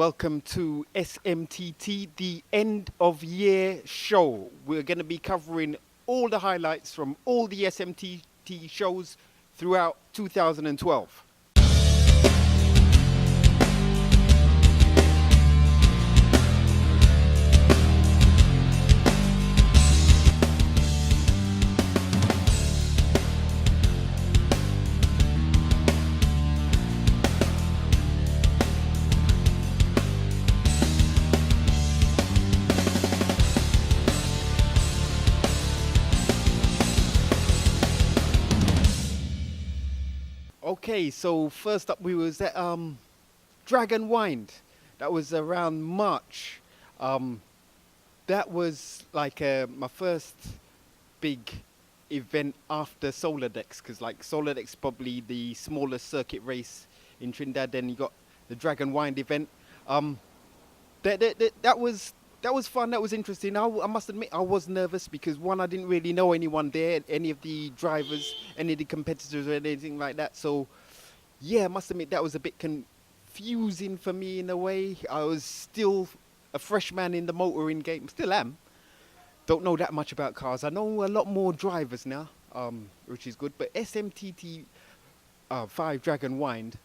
welcome to SMTT, the end of year show. We're going to be covering all the highlights from all the SMTT shows throughout 2012. Okay, so first up we was at Dragon Wind. That was around March. That was like my first big event after Solar Decks, because like Solar Decks probably the smallest circuit race in Trinidad. Then you got the Dragon Wind event. That was fun. That was interesting. I must admit I was nervous because one, I didn't really know anyone there, any of the drivers, any of the competitors or anything like that. So yeah, I must admit that was a bit confusing for me in a way. I was still a freshman in the motoring game. Still am. Don't know that much about cars. I know a lot more drivers now, which is good. But SMTT 5 Dragon Wind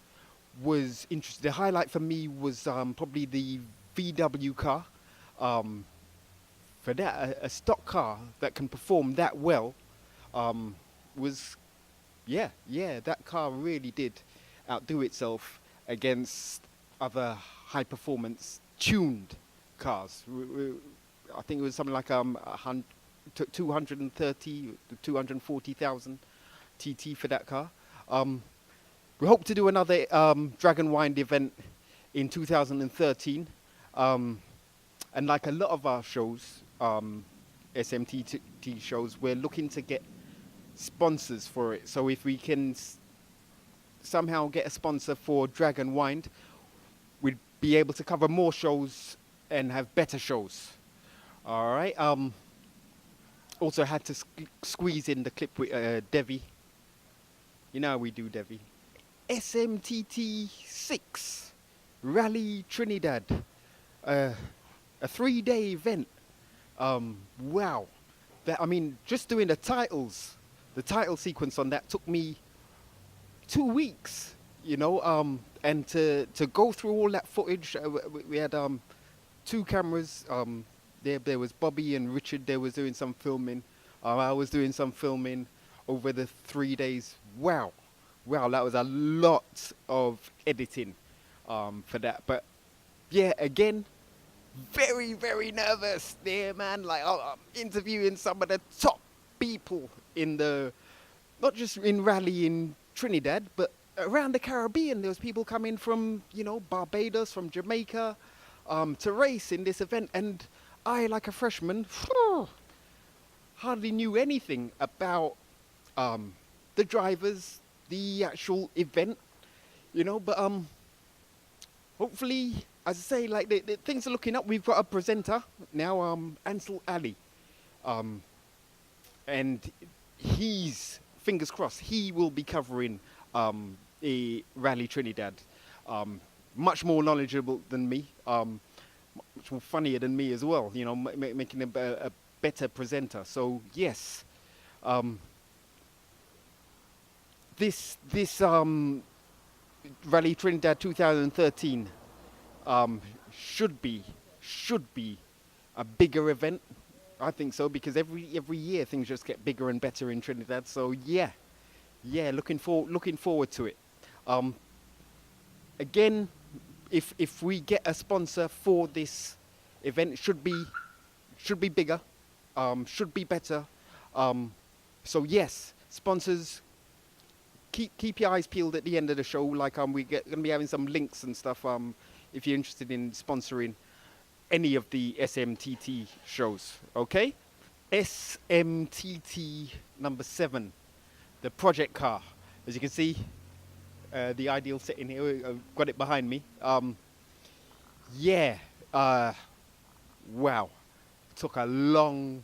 was interesting. The highlight for me was probably the VW car. For that, a stock car that can perform that well was, yeah, that car really did outdo itself against other high-performance tuned cars. I think it was something like 230, 240,000 TT for that car. We hope to do another Dragon Wind event in 2013. And like a lot of our shows, SMTT shows, we're looking to get sponsors for it. So if we can somehow get a sponsor for Dragon Wind, we'd be able to cover more shows and have better shows. All right. Also had to squeeze in the clip with Devi. You know how we do, Devi. SMTT 6 Rally Trinidad. A 3-day event. Wow. That, I mean, just doing the title sequence on that took me 2 weeks, you know, and to go through all that footage, we had 2 cameras. There was Bobby and Richard. They was doing some filming. I was doing some filming over the 3 days. Wow, that was a lot of editing for that. But yeah, again, very, very nervous there, man. Like, I'm interviewing some of the top people in not just in rally in Trinidad, but around the Caribbean. There was people coming from, you know, Barbados, from Jamaica, to race in this event. And I, like a freshman, hardly knew anything about the drivers, the actual event, you know. But hopefully, as I say, like the things are looking up. We've got a presenter now, Ansel Ali, and he's, fingers crossed, he will be covering a Rally Trinidad. Much more knowledgeable than me, much more funnier than me as well. You know, making a better presenter. So yes, this Rally Trinidad 2013. Should be a bigger event. I think so, because every year things just get bigger and better in Trinidad. So yeah, looking forward to it. Again, if we get a sponsor for this event, should be bigger, should be better. So yes, sponsors, keep your eyes peeled at the end of the show. Like we're gonna be having some links and stuff. If you're interested in sponsoring any of the SMTT shows, okay? SMTT number 7, the project car. As you can see, the ideal setting here, I've got it behind me. Wow. Took a long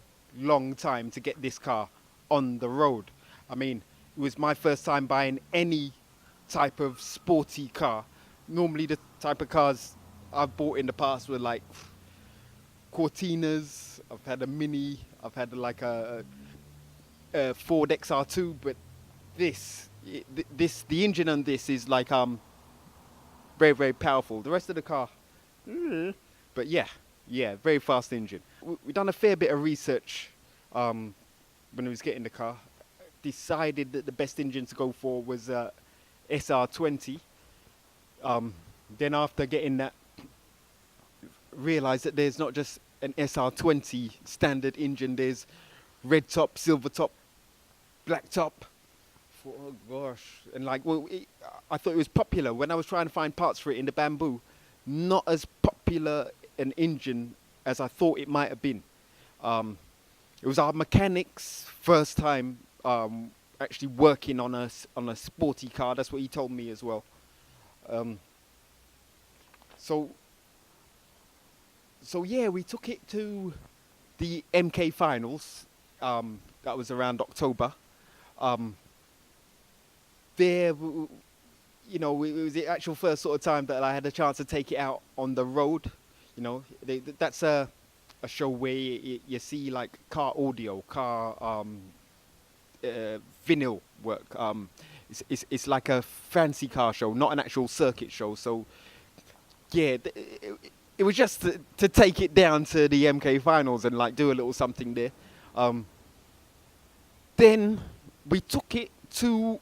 time to get this car on the road. I mean, it was my first time buying any type of sporty car. Normally the type of cars I've bought in the past were like Cortinas. I've had a Mini. I've had like a Ford XR2, but the engine on this is like very, very powerful. The rest of the car, but yeah, very fast engine. We done a fair bit of research when we was getting the car. Decided that the best engine to go for was SR20. Then after getting that, realised that there's not just an SR20 standard engine. There's red top, silver top, black top. Oh gosh! And like, well, I thought it was popular when I was trying to find parts for it in the Bamboo. Not as popular an engine as I thought it might have been. It was our mechanic's first time actually working on a sporty car. That's what he told me as well. So yeah, we took it to the MK finals. That was around October. There, you know, it was the actual first sort of time that I had a chance to take it out on the road. You know, that's a show where you see like car audio, car vinyl work. It's like a fancy car show, not an actual circuit show. So yeah, it was just to take it down to the MK finals and like do a little something there. Then we took it to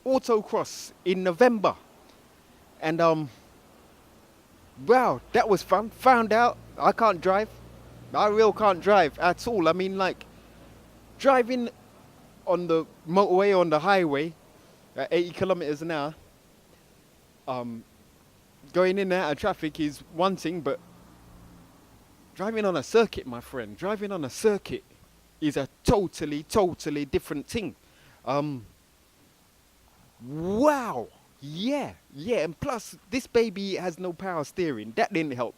autocross in November, and wow, that was fun. Found out I can't drive. I really can't drive at all. I mean, like, driving on the motorway, on the highway at 80 kilometers an hour, going in and out of traffic is one thing, but driving on a circuit, my friend, driving on a circuit is a totally different thing. Wow. Yeah. And plus, this baby has no power steering. That didn't help.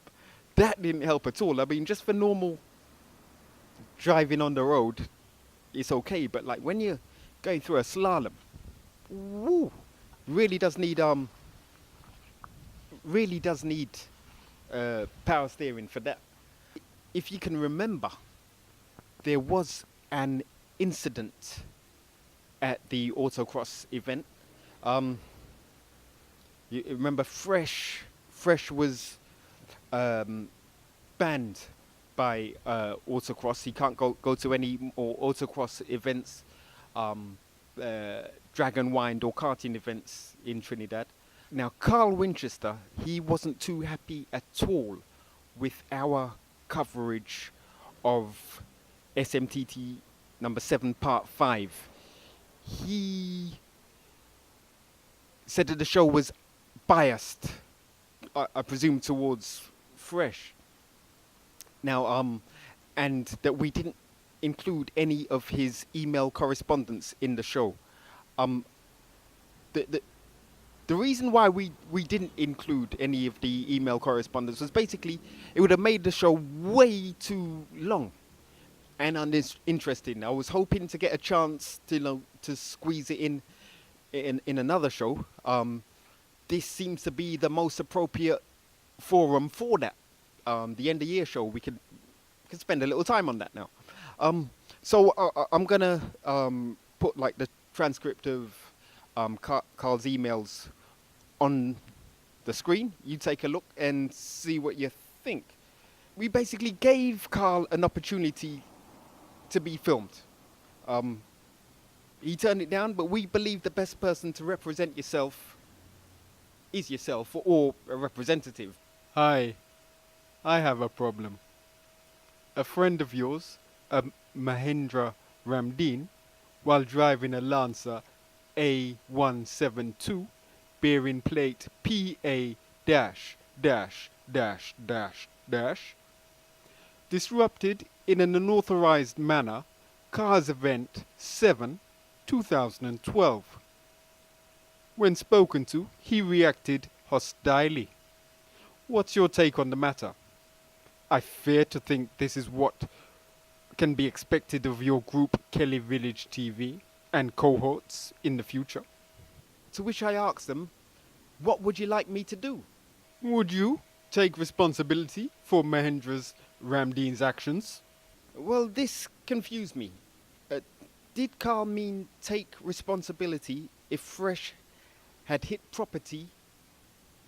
That didn't help at all. I mean, just for normal driving on the road, it's okay. But like when you're going through a slalom, woo, really does need power steering for that. If you can remember, there was an incident at the autocross event. You remember Fresh was banned by autocross. He can't go to any more autocross events, dragon wind or karting events in Trinidad. Now Carl Winchester, he wasn't too happy at all with our coverage of SMTT number 7 part 5. He said that the show was biased, I presume, towards Fresh. Now, and that we didn't include any of his email correspondence in the show. The reason why we didn't include any of the email correspondence was basically it would have made the show way too long and uninteresting. I was hoping to get a chance to squeeze it in another show. This seems to be the most appropriate forum for that. The end of year show, we can spend a little time on that now. So I'm gonna put like the transcript of Carl's emails on the screen. You take a look and see what you think. We basically gave Carl an opportunity to be filmed. He turned it down, but we believe the best person to represent yourself is yourself, or a representative. Hi, I have a problem. A friend of yours, Mahendra Ramdeen, while driving a Lancer A172, bearing plate PA disrupted in an unauthorized manner Cars Event 7 2012. When spoken to, he reacted hostilely. What's your take on the matter? I fear to think this is what can be expected of your group Kelly Village TV and cohorts in the future. To which I asked them, what would you like me to do? Would you? take responsibility for Mahendra's Ramdeen's actions? Well, this confused me. Uh, did Carl mean take responsibility if Fresh had hit property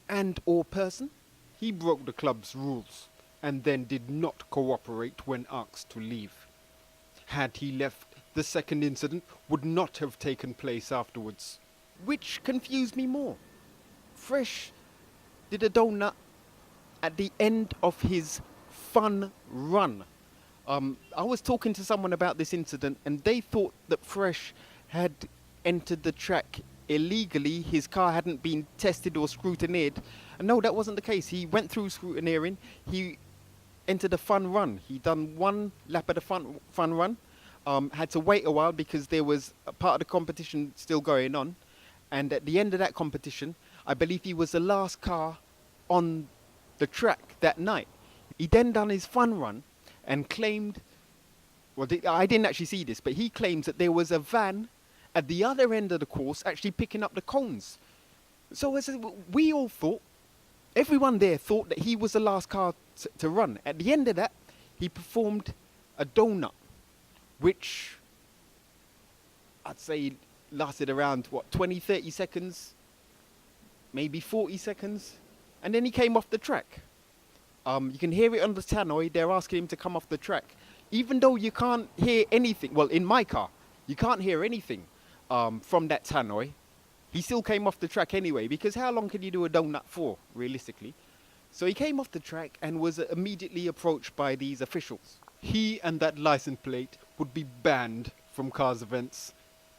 and or person? He broke the club's rules and then did not cooperate when asked to leave. Had he left, the second incident would not have taken place afterwards. Which confused me more. Fresh did a donut at the end of his fun run. I was talking to someone about this incident and they thought that Fresh had entered the track illegally. His car hadn't been tested or scrutineered. And no, that wasn't the case. He went through scrutineering. He entered a fun run. He done one lap of the fun run. Had to wait a while because there was a part of the competition still going on. And at the end of that competition, I believe he was the last car on the track that night. He then done his fun run and claimed, well, I didn't actually see this, but he claims that there was a van at the other end of the course actually picking up the cones. So as we all thought, everyone there thought that he was the last car to run. At the end of that, he performed a donut, which I'd say lasted around, 20, 30 seconds, maybe 40 seconds, and then he came off the track. You can hear it on the tannoy. They're asking him to come off the track. Even though you can't hear anything, well, in my car, you can't hear anything from that tannoy. He still came off the track anyway, because how long can you do a donut for, realistically? So he came off the track and was immediately approached by these officials. He and that license plate would be banned from cars events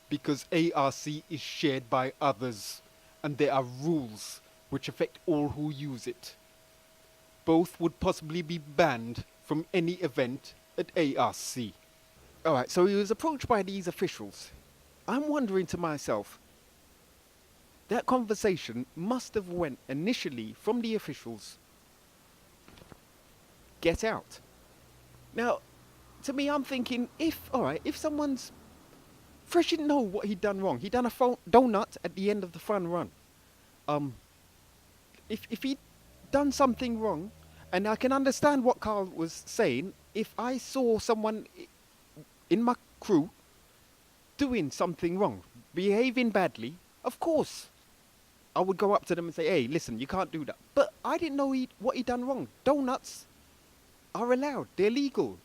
because ARC is shared by others and there are rules which affect all who use it. Both would possibly be banned from any event at ARC. Alright, so he was approached by these officials. I'm wondering to myself, that conversation must have went initially from the officials, get out. Now, to me, I'm thinking, if someone's... Fresh didn't know what he'd done wrong. He'd done a donut at the end of the fun run. If he'd done something wrong, and I can understand what Carl was saying, if I saw someone in my crew doing something wrong, behaving badly, of course, I would go up to them and say, hey, listen, you can't do that. But I didn't know what he'd done wrong. Donuts are allowed. They're legal.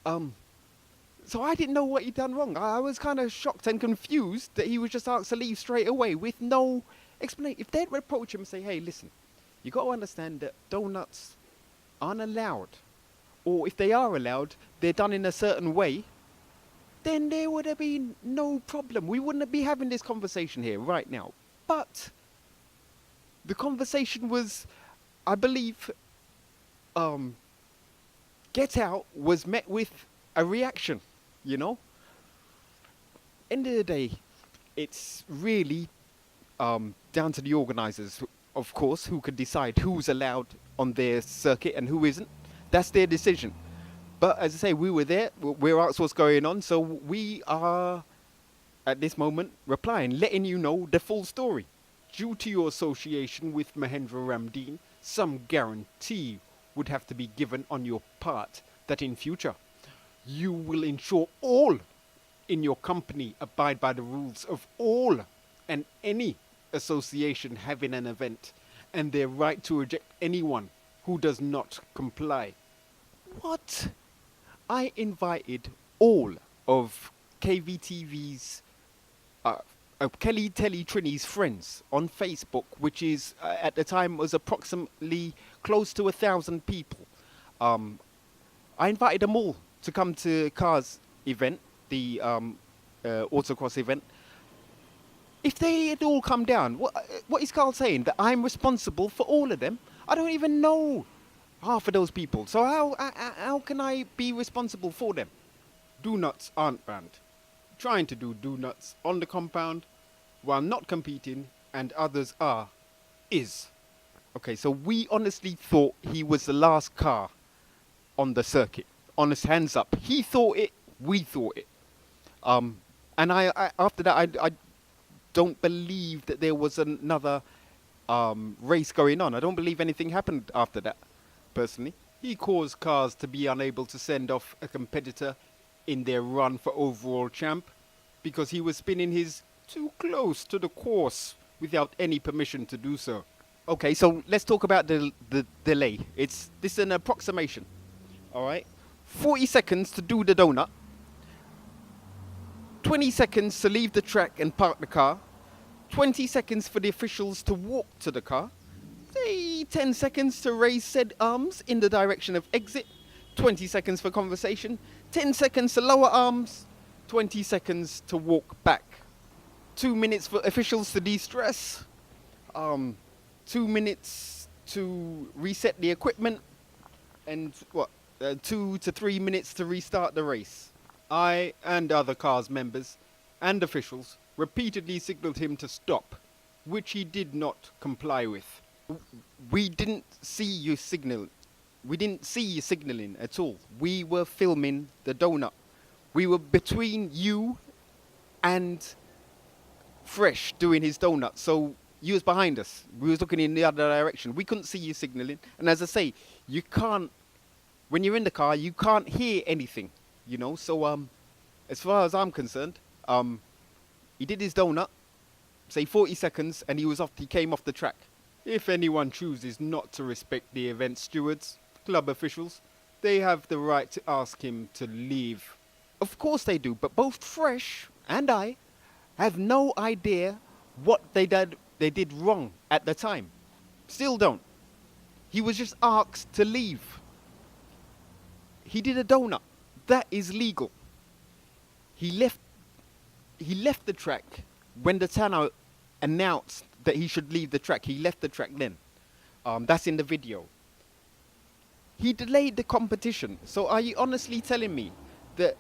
So I didn't know what he'd done wrong. I was kind of shocked and confused that he was just asked to leave straight away with no explanation. If they'd approach him and say, hey, listen, you got to understand that donuts aren't allowed. Or if they are allowed, they're done in a certain way, then there would have been no problem. We wouldn't be having this conversation here right now. But the conversation was, I believe, Get Out was met with a reaction, you know? End of the day, it's really down to the organisers, of course, who could decide who's allowed on their circuit and who isn't. That's their decision. But as I say, we were there, we're asked what's going on, so we are, at this moment, replying, letting you know the full story. Due to your association with Mahendra Ramdeen, some guarantee would have to be given on your part that in future you will ensure all in your company abide by the rules of all and any association having an event and their right to reject anyone who does not comply. What? I invited all of KVTV's, Kelly Telly Trini's friends on Facebook, which is, at the time, was approximately close to 1,000 people. I invited them all to come to Car's event, the autocross event. If they had all come down, what is Carl saying? That I'm responsible for all of them? I don't even know half of those people. So how can I be responsible for them? Do-nuts aren't banned. Trying to do do-nuts on the compound while not competing and others are, is. Okay, so we honestly thought he was the last car on the circuit. Honest hands up. He thought it, we thought it. And I after that, I don't believe that there was another race going on. I don't believe anything happened after that, personally. He caused cars to be unable to send off a competitor in their run for overall champ because he was spinning his too close to the course without any permission to do so. Okay, so let's talk about the delay. This is an approximation. All right, 40 seconds to do the donut, 20 seconds to leave the track and park the car, 20 seconds for the officials to walk to the car, say 10 seconds to raise said arms in the direction of exit, 20 seconds for conversation, 10 seconds to lower arms, 20 seconds to walk back, 2 minutes for officials to de-stress, 2 minutes to reset the equipment, and 2 to 3 minutes to restart the race. I and other cars members and officials repeatedly signaled him to stop, which he did not comply with. We didn't see you signal. We didn't see you signaling at all. We were filming the donut. We were between you and Fresh doing his donut. So you was behind us. We was looking in the other direction. We couldn't see you signaling. And as I say, you can't, when you're in the car, you can't hear anything, you know. So as far as I'm concerned, he did his donut, say 40 seconds, and he came off the track. If anyone chooses not to respect the event stewards, club officials, they have the right to ask him to leave. Of course they do, but both Fresh and I have no idea what they did wrong at the time. Still don't. He was just asked to leave. He did a donut. That is legal. He left the track when the tannoy announced that he should leave the track. He left the track then. That's in the video. He delayed the competition. So are you honestly telling me that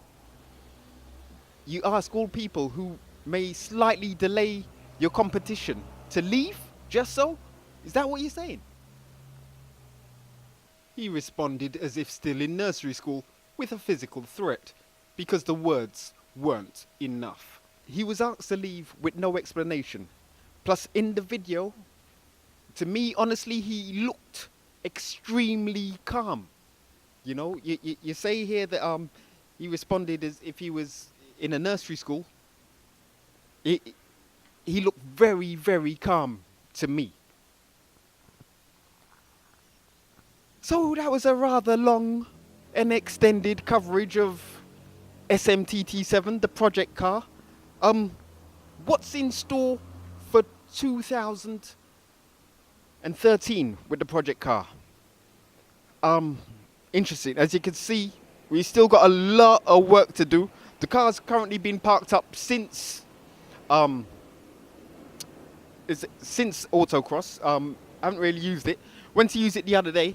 you ask all people who may slightly delay your competition to leave just so? Is that what you're saying? He responded as if still in nursery school with a physical threat because the words weren't enough. He was asked to leave with no explanation. Plus, in the video, to me, honestly, he looked extremely calm. You know, you say here that he responded as if he was in a nursery school. He looked very, very calm to me. So that was a rather long and extended coverage of SMTT 7, the project car. What's in store for 2013 with the project car? Interesting. As you can see, we still got a lot of work to do. The car's currently been parked up since autocross. I haven't really used it. Went to use it the other day.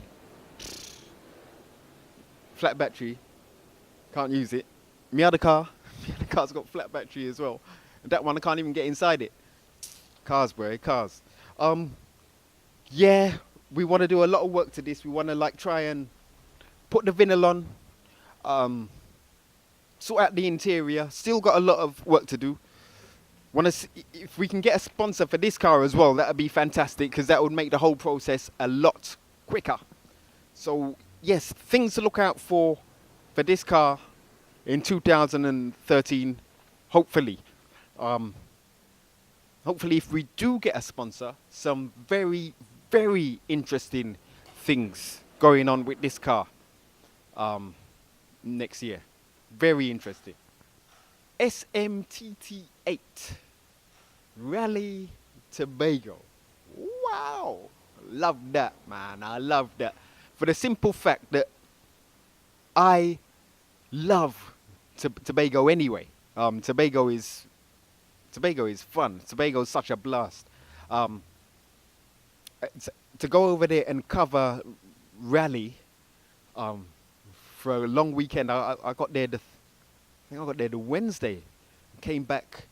Flat battery. Can't use it. My other car's got flat battery as well. And that one I can't even get inside it. Cars, bro, cars. Yeah, we want to do a lot of work to this. We want to try and put the vinyl on, sort out the interior. Still got a lot of work to do. Want to see if we can get a sponsor for this car as well. That would be fantastic because that would make the whole process a lot quicker. So yes, things to look out for this car in 2013. Hopefully. Hopefully, if we do get a sponsor, some very, very interesting things going on with this car next year. Very interesting. SMTT 8 Rally Tobago. Wow. Love that, man. I love that. For the simple fact that I love Tobago anyway. Tobago is fun. Tobago is such a blast. To go over there and cover rally for a long weekend. I got there I think I got there the Wednesday. Came back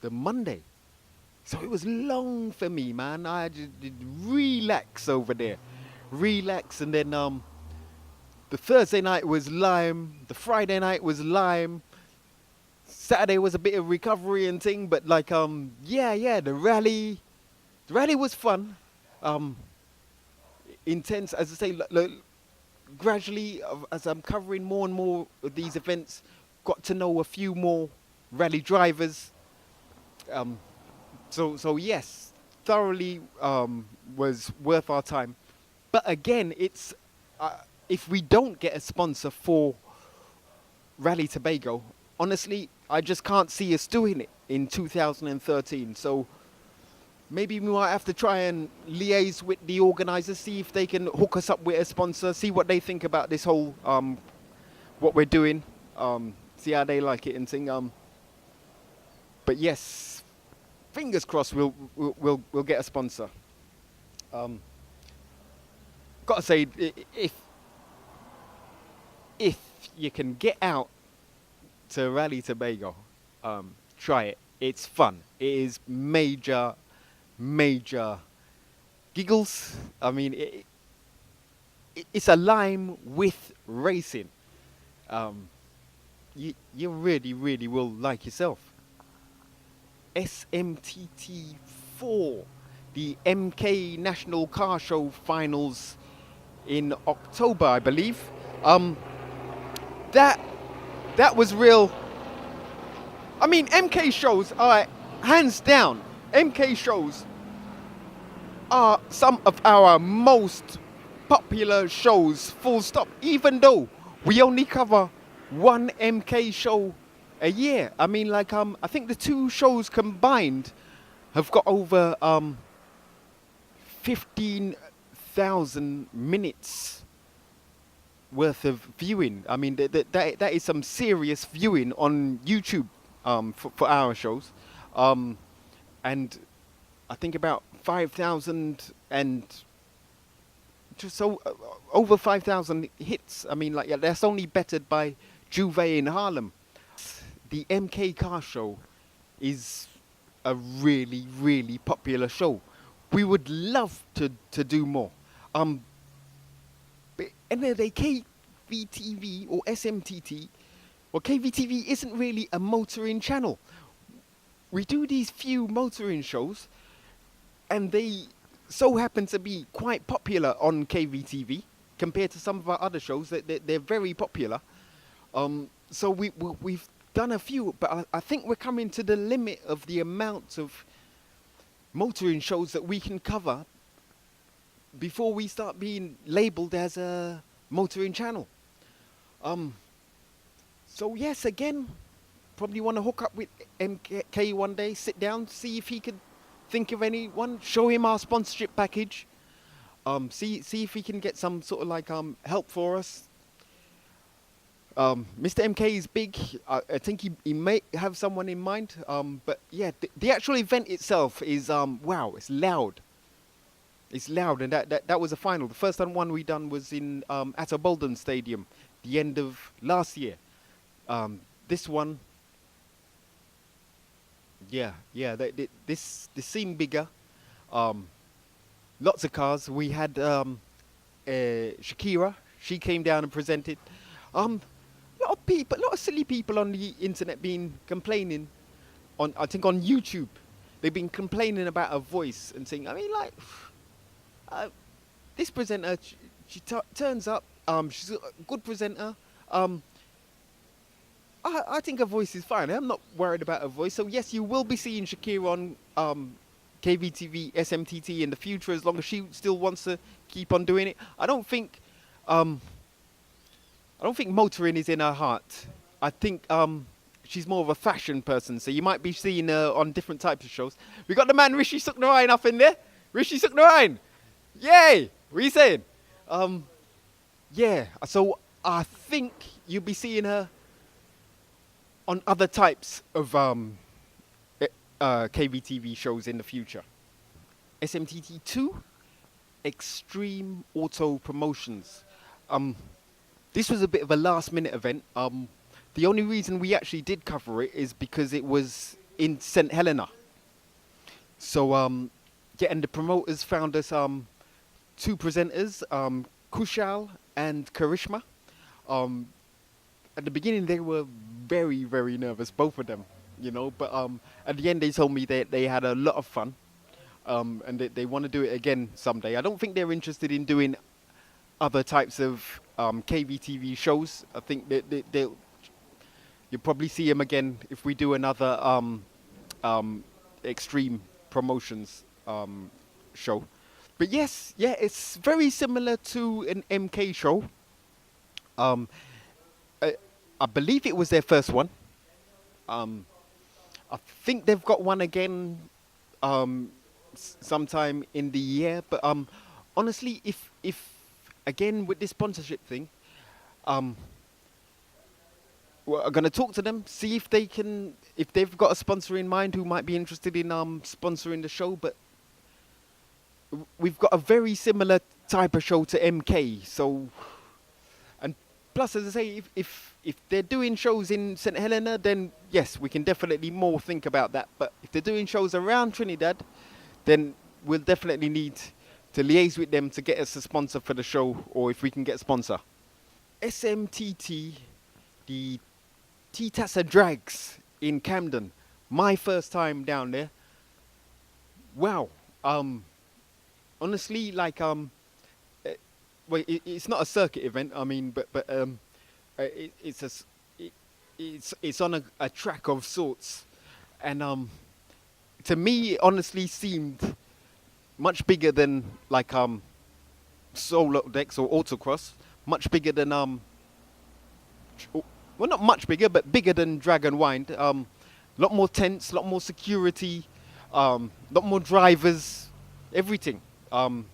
the Monday. So it was long for me, man. I just did relax over there. Relax, and then the Thursday night was lime. The Friday night was lime. Saturday was a bit of recovery and thing, but the rally The rally was fun, um, intense. As I say, gradually, as I'm covering more and more of these events, got to know a few more rally drivers. Um, so yes, thoroughly was worth our time. But again, it's if we don't get a sponsor for Rally Tobago, honestly, I just can't see us doing it in 2013. So maybe we might have to try and liaise with the organisers, see if they can hook us up with a sponsor, see what they think about this whole what we're doing, see how they like it and thing. But yes, fingers crossed we'll get a sponsor. Gotta say, if you can get out to Rally Tobago, try it. It's fun. It is major giggles. I mean, it's a lime with racing. You really will like yourself. SMTT 4, the MK National Car Show finals in October, I believe. That was real. I mean, MK shows are hands down. MK shows are some of our most popular shows, full stop, even though we only cover one MK show a year. I mean, like, I think the two shows combined have got over 15,000 minutes worth of viewing. I mean, that is some serious viewing on YouTube for our shows. And I think about 5,000 and just so over 5,000 hits. I mean, like, yeah, that's only bettered by Juve in Harlem. The MK Car Show is a really popular show. We would love to do more. But end of the day, KVTV or SMTT, well, KVTV isn't really a motoring channel. We do these few motoring shows, and they so happen to be quite popular on KVTV compared to some of our other shows. They're very popular. So we've done a few, but I think we're coming to the limit of the amount of motoring shows that we can cover before we start being labelled as a motoring channel. So yes, again, probably want to hook up with MK one day, sit down, see if he could think of anyone, show him our sponsorship package, see if he can get some sort of like help for us. Mr. MK is big. I think he may have someone in mind. But yeah, the actual event itself is wow, it's loud. It's loud, and that was a final. The first one we done was in at a Bolden Stadium, the end of last year. This one, yeah, this seemed bigger. Lots of cars. We had Shakira. She came down and presented. A lot of silly people on the internet been complaining I think on YouTube. They've been complaining about her voice and saying, I mean, like, this presenter, she turns up, she's a good presenter. I think her voice is fine. I'm not worried about her voice. So yes, you will be seeing Shakira on KVTV, SMTT in the future, as long as she still wants to keep on doing it. I don't think motoring is in her heart. I think she's more of a fashion person, so you might be seeing her on different types of shows. We got the man Rishi Suknarayan up in there. Rishi Suknarayan! Yay! What are you saying? Yeah, so I think you'll be seeing her on other types of KVTV shows in the future. SMTT 2, Xtreme Auto Promotions. This was a bit of a last-minute event. The only reason we actually did cover it is because it was in St. Helena. So, yeah, and the promoters found us two presenters, Kushal and Karishma. At the beginning, they were very nervous, both of them, you know. But at the end, they told me that they had a lot of fun. and they want to do it again someday. I don't think they're interested in doing other types of KBTV shows. I think they'll you'll probably see him again if we do another Xtreme promotions show. But yes, yeah, it's very similar to an MK show. Um, I believe it was their first one. I think they've got one again sometime in the year. But honestly, if again with this sponsorship thing, we're gonna talk to them, see if they can, if they've got a sponsor in mind who might be interested in sponsoring the show. But we've got a very similar type of show to MK, so. And plus, as I say, if they're doing shows in St Helena, then yes, we can definitely more think about that. But if they're doing shows around Trinidad, then we'll definitely need to liaise with them to get us a sponsor for the show, or if we can get a sponsor. SMTT, the TTASA drags in Camden. My first time down there. Wow. Honestly, like well, it's not a circuit event. I mean, but it's on a track of sorts, and to me, it honestly seemed much bigger than like solo decks or autocross. Much bigger than well, not much bigger, but bigger than Drag and Wind. Lot more tents, lot more security, lot more drivers, everything. And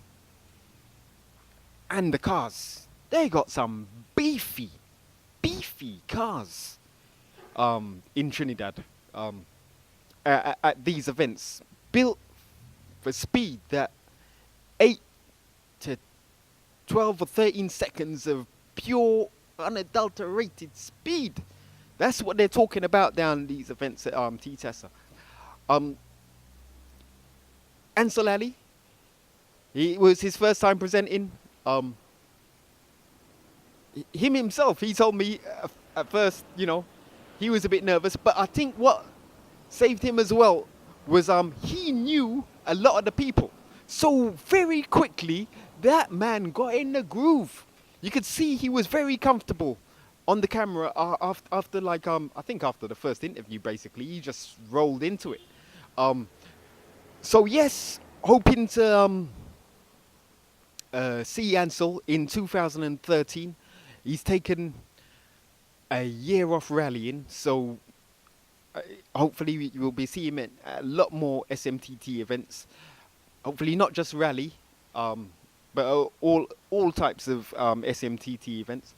the cars, they got some beefy cars in Trinidad at these events, built for speed that 8 to 12 or 13 seconds of pure unadulterated speed. That's what they're talking about down these events at TTASA. Ansel Ali, it was his first time presenting. Him himself, he told me at first, you know, he was a bit nervous, but I think what saved him as well was he knew a lot of the people. So very quickly, that man got in the groove. You could see he was very comfortable on the camera after like, I think after the first interview, basically, he just rolled into it. So yes, hoping to see Ansel in 2013. He's taken a year off rallying, so hopefully we will be seeing him at a lot more SMTT events. Hopefully not just rally, but all types of SMTT events.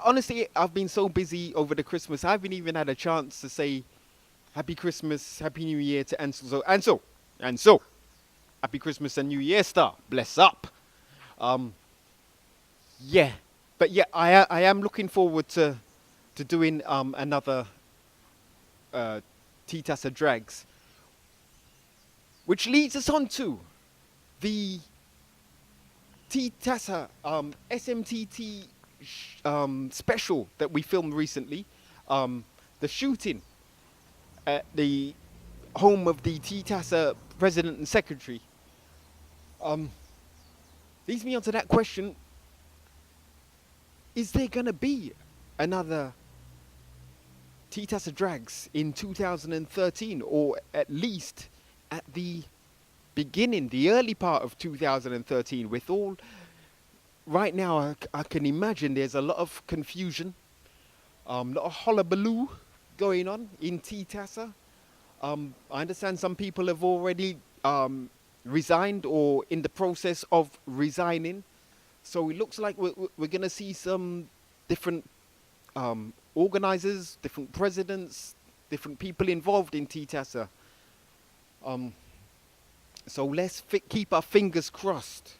Honestly, I've been so busy over the Christmas, I haven't even had a chance to say Happy Christmas, Happy New Year to Ansel. So Ansel, Happy Christmas and New Year, star. Bless up. Yeah, but yeah, I am looking forward to doing another TTASA drags, which leads us on to the TTASA SMTT special that we filmed recently, the shooting at the home of the TTASA president and secretary. Leads me on to that question: is there gonna be another TTASA drags in 2013, or at least at the beginning, the early part of 2013? With all right now, I can imagine there's a lot of confusion, a lot of hullabaloo going on in TTASA. I understand some people have already resigned or in the process of resigning. So it looks like we're going to see some different organizers, different presidents, different people involved in TTASA. So let's keep our fingers crossed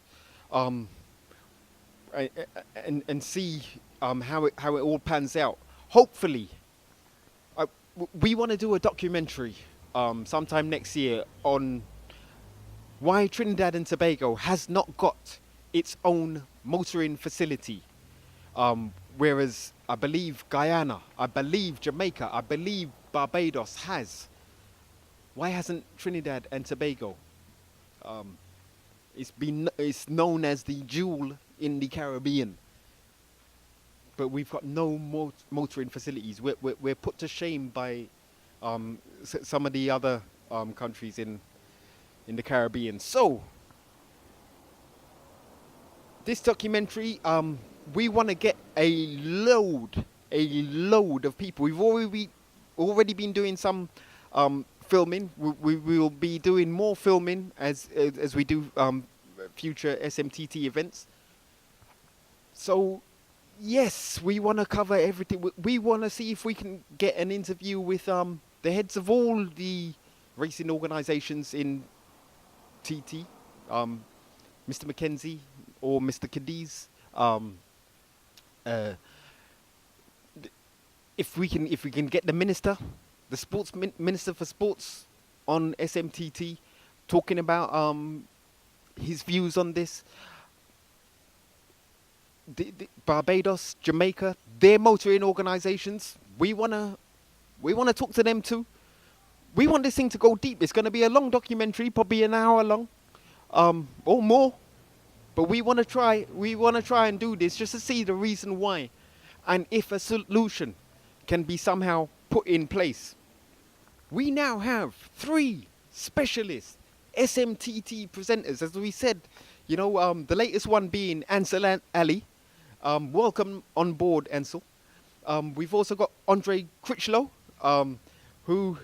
and see how it all pans out. Hopefully, we want to do a documentary sometime next year on why Trinidad and Tobago has not got its own motoring facility, whereas I believe Guyana, I believe Jamaica, I believe Barbados has. Why hasn't Trinidad and Tobago? It's known as the jewel in the Caribbean. But we've got no motoring facilities. We're put to shame by some of the other countries in the Caribbean. So this documentary, we want to get a load of people. We've already been doing some filming. We will be doing more filming as we do future SMTT events. So yes, we want to cover everything. We want to see if we can get an interview with the heads of all the racing organisations in TT, Mr. Mackenzie or Mr. Cadiz. If we can get the minister, the sports minister for sports on SMTT, talking about his views on this. The Barbados, Jamaica, their motoring organisations. We wanna talk to them too. We want this thing to go deep. It's going to be a long documentary, probably an hour long, or more. But we want to try. We want to try and do this just to see the reason why, and if a solution can be somehow put in place. We now have 3 specialist SMTT presenters, as we said. You know, the latest one being Ansel Ali. Welcome on board, Ansel. We've also got Andre Critchlow, who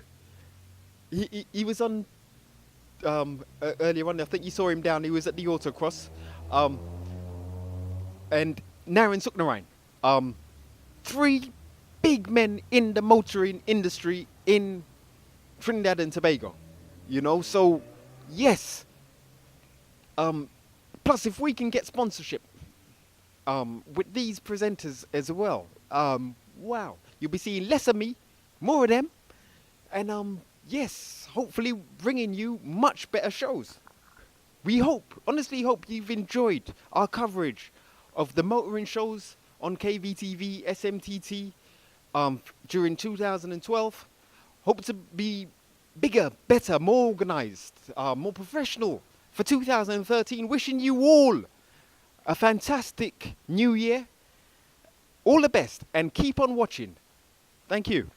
he was on earlier on. I think you saw him down. He was at the autocross. And Naren Suknarain. 3 big men in the motoring industry in Trinidad and Tobago. You know, so yes. Plus, if we can get sponsorship with these presenters as well, wow, you'll be seeing less of me, more of them, and yes, hopefully bringing you much better shows. We honestly hope you've enjoyed our coverage of the motoring shows on KVTV, SMTT during 2012. Hope to be bigger, better, more organised, more professional for 2013. Wishing you all a fantastic new year. All the best and keep on watching. Thank you.